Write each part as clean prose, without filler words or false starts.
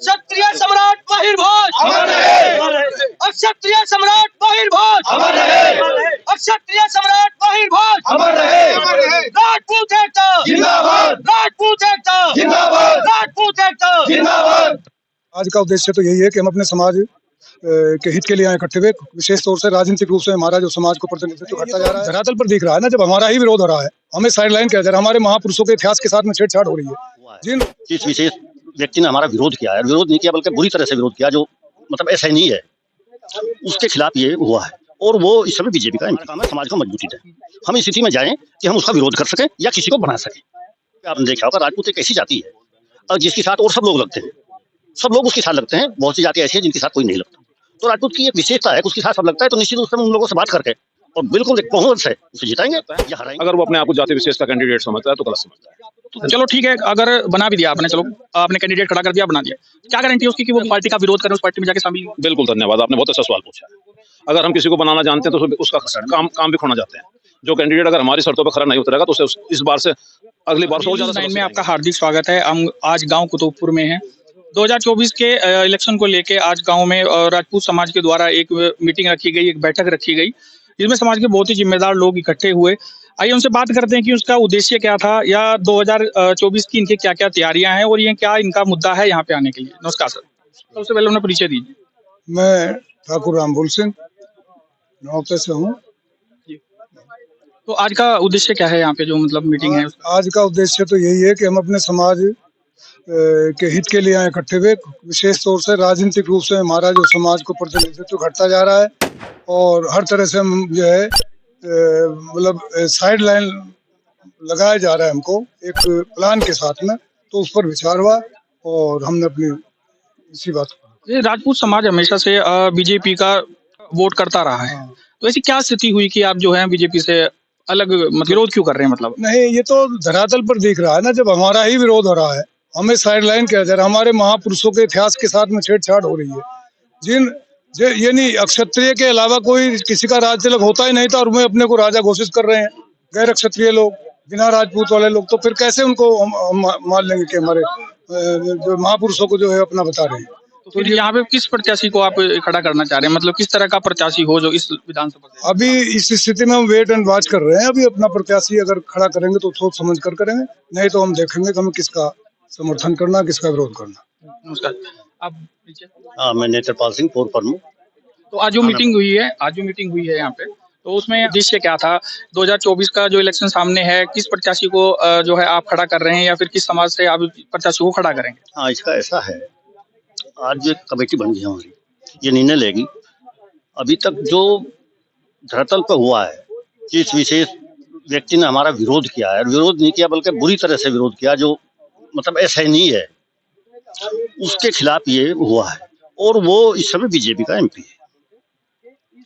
क्षत्रिय सम्राट बहिर्भोज अमर रहे। क्षत्रिय सम्राट बहिर्भोज अमर रहे। क्षत्रिय सम्राट बहिर्भोज अमर रहे। राजपूत एकता जिंदाबाद। राजपूत एकता जिंदाबाद। राजपूत एकता जिंदाबाद। आज का उद्देश्य तो यही है कि हम अपने समाज के हित के लिए यहाँ इकट्ठे हुए, विशेष तौर से राजनीतिक रूप से हमारा जो समाज को प्रतिनिधित्व करता जा रहा है, धरातल पर दिख रहा है ना, जब हमारा ही विरोध हो रहा है, हमें साइडलाइन किया जा रहा है, हमारे महापुरुषों के इतिहास के साथ में छेड़छाड़ हो रही है। जिस विशेष व्यक्ति ने हमारा विरोध किया है, विरोध नहीं किया बल्कि बुरी तरह से विरोध किया, जो मतलब ऐसा ही नहीं है, उसके खिलाफ ये हुआ है। और वो इस समय बीजेपी का काम है समाज को मजबूती दे। हम इस स्थिति में जाएं कि हम उसका विरोध कर सकें या किसी को बना सकें। आपने देखा होगा राजपूत एक ऐसी जाति है और जिसके साथ और सब लोग लगते हैं, सब लोग उसके साथ लगते हैं। बहुत सी जाति ऐसी है जिनके साथ कोई नहीं लगता। तो राजपूत की एक विशेषता है, उसके साथ सब लगता है। तो निश्चित रूप से उन लोगों से बात करके और बिल्कुल एक बहुमत से उसे जिताएंगे या हराएंगे। अगर वो अपने आप को जाति विशेष का कैंडिडेट समझता है तो गलत समझता है। तो चलो ठीक है, अगर बना भी दिया आपने, चलो आपने कैंडिडेट खड़ा कर दिया, बना दिया, क्या गारंटी है उसकी कि वो पार्टी का विरोध करें, उस पार्टी में जाके शामिल? बिल्कुल, धन्यवाद, आपने बहुत अच्छा सवाल पूछा है। अगर हम किसी को बनाना जानते हैं तो उसका काम भी खोना चाहते हैं। जो कैंडिडेट अगर हमारी शर्तों पर खरा नहीं उतरेगा तो उसे इस बार से अगली बार से ज्यादा में आपका हार्दिक स्वागत है। हम आज गांव कुतुबपुर में हैं। 2024 के इलेक्शन को लेके आज गांव में राजपूत समाज के द्वारा एक मीटिंग रखी गई, एक बैठक रखी गई, जिसमें समाज के बहुत ही जिम्मेदार लोग इकट्ठे हुए। आइए उनसे बात करते हैं कि उसका उद्देश्य क्या था या 2024 की इनकी क्या क्या तैयारियां हैं और ये क्या इनका मुद्दा है यहाँ पे आने के लिए। नमस्कार सर, सबसे पहले उन्हें परिचय दीजिए। मैं ठाकुर रामबुल सिंह नौते से हूँ। तो आज का उद्देश्य क्या है यहाँ पे जो मतलब मीटिंग है? आज का उद्देश्य तो यही है कि हम अपने समाज के हित के लिए यहाँ इकट्ठे हुए, विशेष तौर से राजनीतिक रूप से हमारा जो समाज को प्रतिनिधित्व घटता जा रहा है और हर तरह से हम जो है मतलब साइड लाइन लगाया जा रहा है हमको एक प्लान के साथ में। तो उस पर विचार हुआ और हमने अपनी इसी बात को। राजपूत समाज हमेशा से बीजेपी का वोट करता रहा है, तो ऐसी क्या स्थिति हुई कि आप जो है बीजेपी से अलग विरोध क्यों कर रहे हैं? मतलब नहीं, ये तो धरातल पर दिख रहा है ना, जब हमारा ही विरोध हो रहा है, हमें साइडलाइन किया जा रहा है, हमारे महापुरुषों के इतिहास के साथ में छेड़छाड़ हो रही है। ये नहीं, क्षत्रिय के अलावा कोई किसी का राज तिलक होता ही नहीं था और वे अपने को राजा घोषित कर रहे हैं, गैर क्षत्रिय लोग, बिना राजपूत वाले लोग। तो फिर कैसे उनको हम मान लेंगे कि हमारे जो महापुरुषों को जो है अपना बता रहे हैं? तो फिर यहाँ पे किस प्रत्याशी को आप खड़ा करना चाह रहे हैं? मतलब किस तरह का प्रत्याशी हो जो इस विधानसभा से? अभी इस स्थिति में हम वेट एंड वॉच कर रहे हैं। अभी अपना प्रत्याशी अगर खड़ा करेंगे तो सोच समझ कर करेंगे, नहीं तो हम देखेंगे कि हमें किसका समर्थन करना, किसका विरोध करना। नमस्कार, आप? हाँ, मैं नेत्रपाल सिंह, पूर्व प्रमुख। तो आज जो मीटिंग हुई है यहाँ पे, तो उसमें उद्देश्य क्या था? 2024 का जो इलेक्शन सामने है, किस प्रत्याशी को जो है आप खड़ा कर रहे हैं या फिर किस समाज से आप प्रत्याशी को खड़ा करेंगे? हाँ, इसका ऐसा है, आज एक कमेटी बन गई है हमारी, ये निर्णय लेगी। अभी तक जो धरातल पर हुआ है, जिस विशेष व्यक्ति ने हमारा विरोध किया है, विरोध नहीं किया बल्कि बुरी तरह से विरोध किया, जो मतलब ऐसा ही नहीं है, उसके खिलाफ ये हुआ है। और वो इस समय बीजेपी का एमपी है।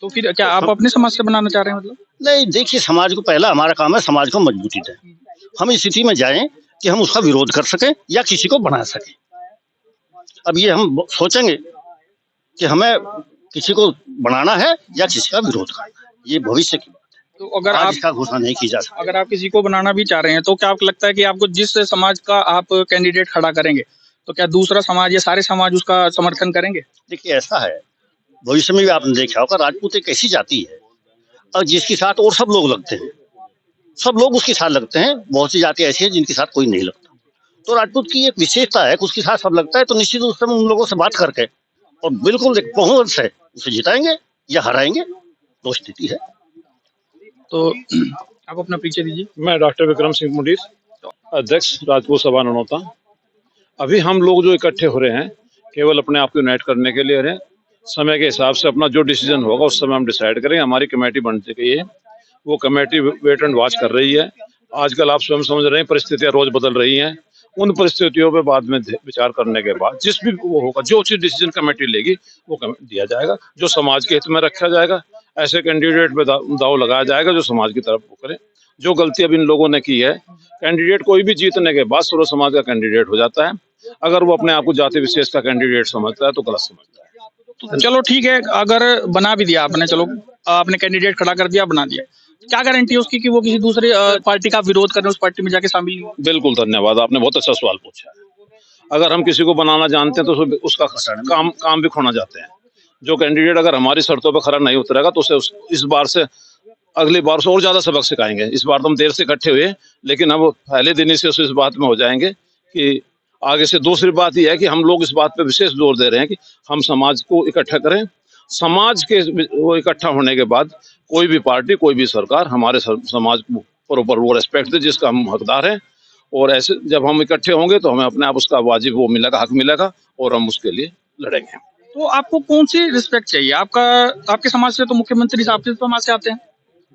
तो फिर क्या आप अपने समाज से बनाना चाह रहे हैं? मतलब नहीं, देखिए, समाज को पहला हमारा काम है समाज को मजबूती दे। हम इस स्थिति में जाएं कि हम उसका विरोध कर सकें या किसी को बना सकें। अब ये हम सोचेंगे कि हमें किसी को बनाना है या किसी का विरोध करना है, ये भविष्य की बात है। तो अगर आप इसका घोषणा नहीं की जा सकती। अगर आप किसी को बनाना भी चाह रहे हैं तो क्या आपको लगता है कि आपको जिस समाज का आप कैंडिडेट खड़ा करेंगे तो क्या दूसरा समाज या सारे समाज उसका समर्थन करेंगे? देखिए, ऐसा है, भविष्य में भी आपने देखा होगा, राजपूत एक ऐसी जाति है और जिसके साथ और सब लोग लगते हैं, सब लोग उसके साथ लगते हैं। बहुत सी जाति ऐसी है जिनके साथ कोई नहीं लगता। तो राजपूत की एक विशेषता है कि उसके साथ सब लगता है। तो निश्चित रूप से उन लोगों से बात करके और बिल्कुल एक बहुमत से उसे जिताएंगे या हराएंगे, तो स्थिति है। तो आप अपना परिचय दीजिए। मैं डॉक्टर विक्रम सिंह मुंडीर, अध्यक्ष राजपूत सभा ननौता। अभी हम लोग जो इकट्ठे हो रहे हैं केवल अपने आप को यूनाइट करने के लिए रहे। समय के हिसाब से अपना जो डिसीजन होगा उस समय हम डिसाइड करेंगे। हमारी कमेटी बन चुकी है, वो कमेटी वेट एंड वॉच कर रही है। आजकल आप स्वयं समझ रहे हैं, परिस्थितियां रोज बदल रही हैं। उन परिस्थितियों पे बाद में विचार करने के बाद जिस भी वो होगा, जो उचित डिसीजन कमेटी लेगी वो दिया जाएगा, जो समाज के हित में रखा जाएगा। ऐसे कैंडिडेट पे दाव लगाया जाएगा जो समाज की तरफ वो करे। जो गलती अब इन लोगों ने की है, कैंडिडेट कोई भी जीतने के बाद सर्व समाज का कैंडिडेट हो जाता है। अगर वो अपने आप को जाति विशेष का कैंडिडेट समझता है तो गलत समझता है। तो चलो ठीक है, अगर बना भी दिया आपने, चलो आपने कैंडिडेट खड़ा कर दिया, बना दिया, क्या गारंटी है उसकी कि वो किसी दूसरे पार्टी का विरोध करने उस पार्टी में जाके शामिल? बिल्कुल, धन्यवाद, आपने बहुत अच्छा सवाल पूछा है। अगर हम किसी को बनाना जानते हैं तो उसका काम भी खोना चाहते हैं। जो कैंडिडेट अगर हमारी शर्तों पर खरा नहीं उतरेगा तो उसे इस बार से अगली बार से और ज्यादा सबक सिखाएंगे। इस बार तो हम देर से इकट्ठे हुए, लेकिन अब पहले दिन ही से इस बात में हो जाएंगे कि आगे से। दूसरी बात यह है कि हम लोग इस बात पे विशेष जोर दे रहे हैं कि हम समाज को इकट्ठा करें। समाज के वो इकट्ठा होने के बाद कोई भी पार्टी, कोई भी सरकार हमारे समाज को प्रॉपर वो रेस्पेक्ट दे जिसका हम हकदार हैं। और ऐसे जब हम इकट्ठे होंगे तो हमें अपने आप उसका वाजिब वो मिलेगा, हक मिलेगा, और हम उसके लिए लड़ेंगे। तो आपको कौन सी रिस्पेक्ट चाहिए? आपके समाज से तो मुख्यमंत्री साहब के समाज से आते हैं।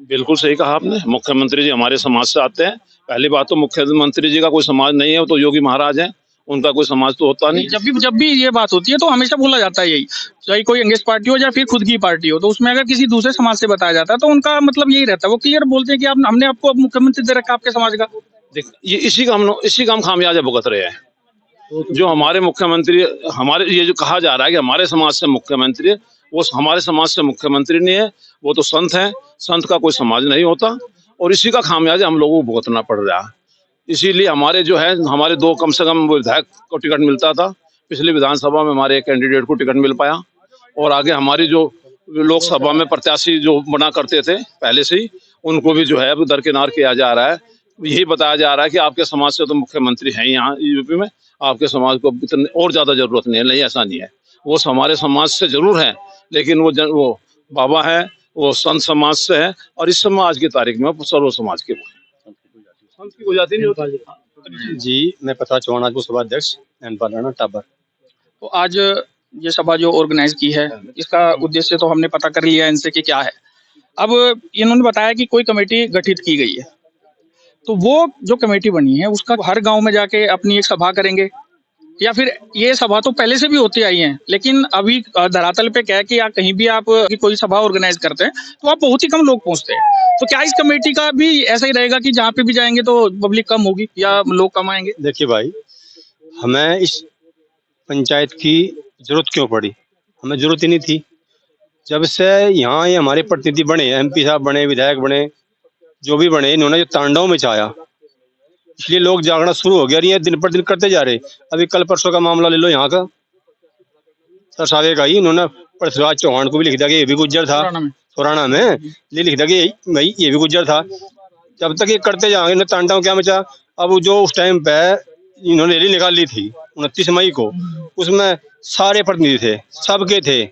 बिल्कुल सही कहा आपने, मुख्यमंत्री जी हमारे समाज से आते हैं। पहली बात तो मुख्यमंत्री जी का कोई समाज नहीं है, वो तो योगी महाराज हैं, उनका कोई समाज तो होता नहीं। जब भी ये बात होती है तो हमेशा बोला जाता है यही, चाहे कोई अंग्रेज पार्टी हो या फिर खुद की पार्टी हो, तो उसमें अगर किसी दूसरे समाज से बताया जाता है तो उनका मतलब यही रहता है, वो क्लियर बोलते हैं कि हमने आपको मुख्यमंत्री दे रखा आपके समाज का। ये इसी का हम खामियाजा भुगत रहे हैं। जो हमारे मुख्यमंत्री, हमारे ये जो कहा जा रहा है कि हमारे समाज से मुख्यमंत्री है, वो हमारे समाज से मुख्यमंत्री नहीं है, वो तो संत है। संत का कोई समाज नहीं होता, और इसी का खामियाजा हम लोगों को भुगतना पड़ रहा है। इसीलिए हमारे जो है, हमारे दो कम से कम विधायक को टिकट मिलता था। पिछली विधानसभा में हमारे एक कैंडिडेट को टिकट मिल पाया, और आगे हमारी जो लोकसभा में प्रत्याशी जो बना करते थे पहले से ही, उनको भी जो है अब दरकिनार किया जा रहा है। यही बताया जा रहा है कि आपके समाज से तो मुख्यमंत्री हैं यहाँ यूपी में, आपके समाज को इतनी और ज्यादा जरूरत नहीं है। नहीं, ऐसा नहीं है। वो हमारे समाज से जरूर है, लेकिन वो बाबा है, वो संत समाज से है, और इस समाज की तारीख में सर्व समाज के संत की जाति नहीं होती। जी, मैं पता चौहान राजपूत सभा अध्यक्ष टाबर। तो आज ये सभा जो ऑर्गेनाइज की है, इसका उद्देश्य तो हमने पता कर लिया इनसे कि क्या है। अब इन्होंने बताया कि कोई कमेटी गठित की गई है, तो वो जो कमेटी बनी है उसका हर गांव में जाके अपनी एक सभा करेंगे, या फिर ये सभा तो पहले से भी होती आई है, लेकिन अभी धरातल पे क्या है कि कहीं भी आप कोई सभा ऑर्गेनाइज करते हैं तो आप बहुत ही कम लोग पहुंचते हैं। तो क्या इस कमेटी का भी ऐसा ही रहेगा कि जहाँ पे भी जाएंगे तो पब्लिक कम होगी या लोग कम आएंगे? देखिए भाई, हमें इस पंचायत की जरूरत क्यों पड़ी? हमें जरूरत ही नहीं थी। जब से यहाँ ये हमारे प्रतिनिधि बने, MP साहब बने, विधायक बने, जो भी बने, इन्होंने जो तांडव मचाया, इसलिए लोग जागना शुरू हो गया। और ये दिन पर दिन करते जा रहे। अभी कल परसों का मामला ले लो, यहाँ का सरसावे का ही, इन्होंने पृथ्वीराज चौहान को भी लिख दिया कि ये भी गुज्जर था, पुराना में ये लिख दिया कि भाई ये भी गुज्जर था। जब तक ये करते जाएंगे, तांडव क्या मचा। अब जो उस टाइम पे इन्होंने रैली निकाल ली थी 29 मई को, उसमें सारे प्रतिनिधि थे, सबके थे,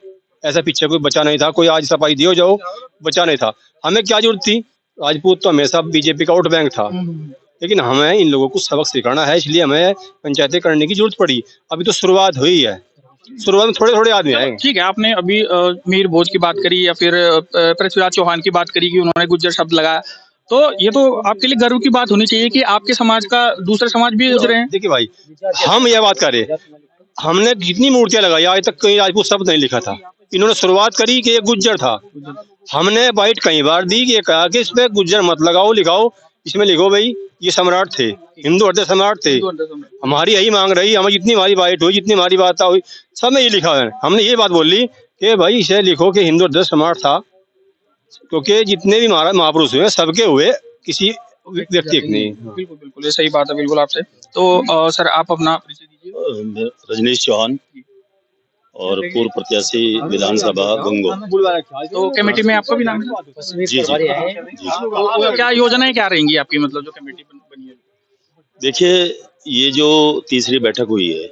ऐसा पीछे कोई बचा नहीं था। कोई आज सफाई दियो जाओ, बचा नहीं था। हमें क्या जरूरत थी? राजपूत तो हमेशा बीजेपी का वोट बैंक था, लेकिन हमें इन लोगों को सबक सिखाना है, इसलिए हमें पंचायतें करने की जरूरत पड़ी। अभी तो शुरुआत हुई है, शुरुआत में थोड़े थोड़े आदमी आएंगे। ठीक है, आपने अभी मिहिर भोज की बात करी या फिर पृथ्वीराज चौहान की बात करी कि उन्होंने गुज्जर शब्द लगाया, तो ये तो आपके लिए गर्व की बात होनी चाहिए कि आपके समाज का दूसरे समाज भी गुजरे हैं। देखिए भाई, हम यह बात करें, हमने जितनी मूर्तियां लगाई आज तक कहीं राजपूत शब्द नहीं लिखा था। इन्होंने शुरुआत करी कि ये गुज्जर था, हमने बाइट कई बार दी कि कहा कि इसमें गुज्जर मत लगाओ, लिखाओ इसमें लिखो भाई ये सम्राट थे, हिंदू हृदय सम्राट थे। हमारी यही मांग रही, हमें जितनी हमारी बाइट हुई, जितनी हमारी बात हुई, सब में ये लिखा है। हमने ये बात बोली कि भाई इसे लिखो कि हिंदू हृदय सम्राट था, क्योंकि जितने भी महापुरुष हुए सबके हुए, किसी व्यक्ति के नहीं। बिल्कुल बिल्कुल, ये सही बात है बिल्कुल आपसे। तो सर आप अपना परिचय दीजिए। रजनीश चौहान और पूर्व प्रत्याशी विधानसभा गंगो। तो कमेटी में आपका भी नाम है? जी। तो क्या योजनाएं क्या रहेंगी आपकी, मतलब जो कमेटी बनी है? देखिए, ये जो तीसरी बैठक हुई है,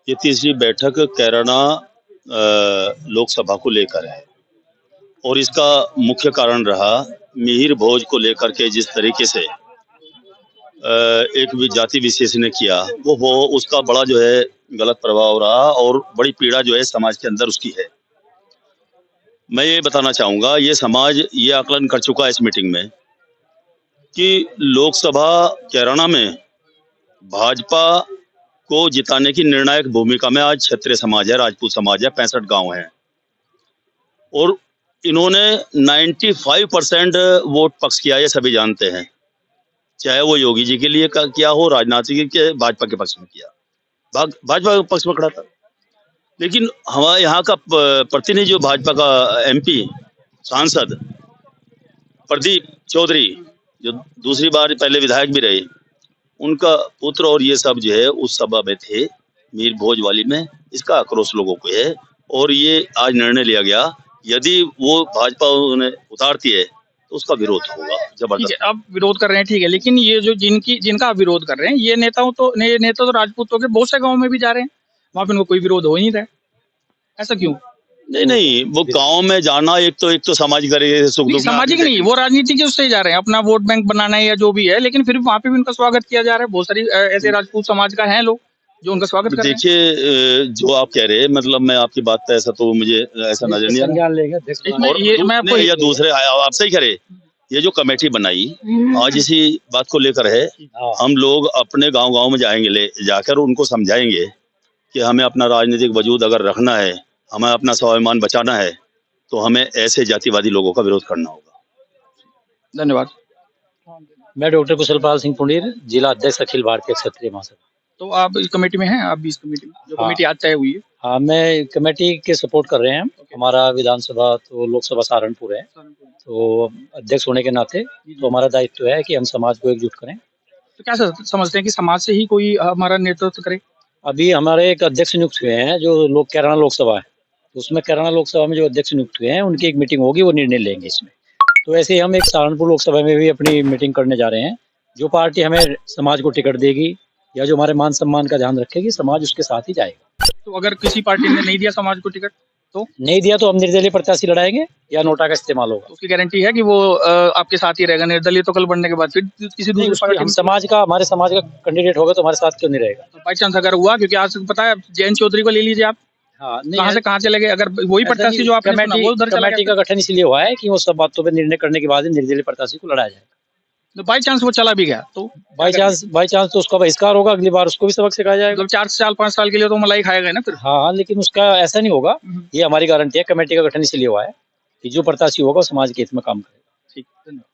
ये तीसरी बैठक कैराना लोकसभा को लेकर है, और इसका मुख्य कारण रहा मिहिर भोज को लेकर के जिस तरीके से एक जाति विशेष ने किया, वो उसका बड़ा जो है गलत प्रभाव रहा, और बड़ी पीड़ा जो है समाज के अंदर उसकी है। मैं ये बताना चाहूँगा, ये समाज ये आकलन कर चुका है इस मीटिंग में कि लोकसभा कैराना में भाजपा को जिताने की निर्णायक भूमिका में आज क्षत्रिय समाज है, राजपूत समाज है, 65 गांव हैं, और इन्होंने 95% वोट पक्ष किया, ये सभी जानते हैं। चाहे वो योगी जी के लिए किया हो, राजनाथ जी के भाजपा के पक्ष में किया, भाजपा के पक्ष में खड़ा था। लेकिन हमारे यहाँ का प्रतिनिधि जो भाजपा का MP सांसद प्रदीप चौधरी, जो दूसरी बार पहले विधायक भी रहे, उनका पुत्र और ये सब जो है उस सभा में थे, मीर भोज वाली में, इसका आक्रोश लोगों को है। और ये आज निर्णय लिया गया, यदि वो भाजपा उन्हें उतारती है तो उसका विरोध होगा ठीक जबरदस्त। है, अब विरोध कर रहे हैं, ठीक है, लेकिन ये जो जिनका आप विरोध कर रहे हैं, ये नेता तो राजपूतों के बहुत से गाँव में भी जा रहे हैं, वहाँ पे उनको कोई विरोध हो ही नहीं रहा है, ऐसा क्यों? नहीं, वो गांव में जाना एक तो सामाजिक सुख दुख में सामाजिक नहीं, वो राजनीति के उससे जा रहे हैं, अपना वोट बैंक बनाना है या जो भी है, लेकिन फिर वहाँ पे भी उनका स्वागत किया जा रहा है। बहुत सारी ऐसे राजपूत समाज का है लोग जो उनका स्वागत कर रहे हैं। देखिए, जो आप कह रहे हैं, मतलब मैं आपकी बात का ऐसा तो मुझे ऐसा नजर नहीं आ रहा। या दूसरे आप सही करे, ये जो कमेटी बनाई आज इसी बात को लेकर है। हम लोग अपने गांव में जाएंगे, जाकर उनको समझाएंगे कि हमें अपना राजनीतिक वजूद अगर रखना है, हमें अपना स्वाभिमान बचाना है, तो हमें ऐसे जातिवादी लोगों का विरोध करना होगा। धन्यवाद। मैं डॉक्टर कुशलपाल सिंह पुंडीर, जिला अध्यक्ष अखिल भारतीय क्षत्रिय महासभा। तो आप इस कमेटी में हैं? आप भी इस कमेटी में, जो कमेटी आज तय हुई है? हाँ, मैं कमेटी के सपोर्ट कर रहे हैं। हमारा विधानसभा तो लोकसभा सहारनपुर है, तो अध्यक्ष होने के नाते तो हमारा दायित्व है कि हम समाज को एकजुट करें। तो क्या समझते हैं कि समाज से ही कोई हमारा नेतृत्व करे? अभी हमारे एक अध्यक्ष नियुक्त हुए हैं, जो कैराना लोकसभा है, तो उसमें कैराना लोकसभा में जो अध्यक्ष नियुक्त हुए हैं, उनकी एक मीटिंग होगी, वो निर्णय लेंगे इसमें। तो ऐसे ही हम एक सहारनपुर लोकसभा में भी अपनी मीटिंग करने जा रहे हैं। जो पार्टी हमें समाज को टिकट देगी या जो हमारे मान सम्मान का ध्यान रखेगी, समाज उसके साथ ही जाएगा। तो अगर किसी पार्टी ने नहीं दिया समाज को टिकट, तो नहीं दिया तो हम निर्दलीय प्रत्याशी लड़ाएंगे या नोटा का इस्तेमाल होगा। तो उसकी गारंटी है कि वो आपके साथ ही रहेगा? निर्दलीय तो कल बनने के बाद फिर किसी दूसरी पार्टी हम हमारे समाज का कैंडिडेट होगा तो हमारे साथ क्यों नहीं रहेगा? बाई चांस अगर हुआ, क्योंकि आज पता है जयंत चौधरी को ले लीजिए आप, हाँ, कहाँ से कहाँ चले गए? अगर वही प्रत्याशी जो आपने चुना, वो उधर चला कमेटी गया। का गठन इसलिए हुआ है कि वो सब बातों पे निर्णय करने के बाद ही निर्दलीय प्रत्याशी को लड़ाया जाएगा। तो बाई चांस वो चला भी गया तो बाई चांस तो उसका बहिष्कार होगा, अगली बार उसको भी सबक सिखाया जाएगा। मतलब 4 साल 5 साल के लिए तो मलाई खाएगा ना फिर। हाँ, लेकिन उसका ऐसा नहीं होगा, ये हमारी गारंटी है। कमेटी का गठन इसलिए हुआ है कि जो प्रत्याशी होगा वो समाज के हित में काम करेगा। ठीक, धन्यवाद।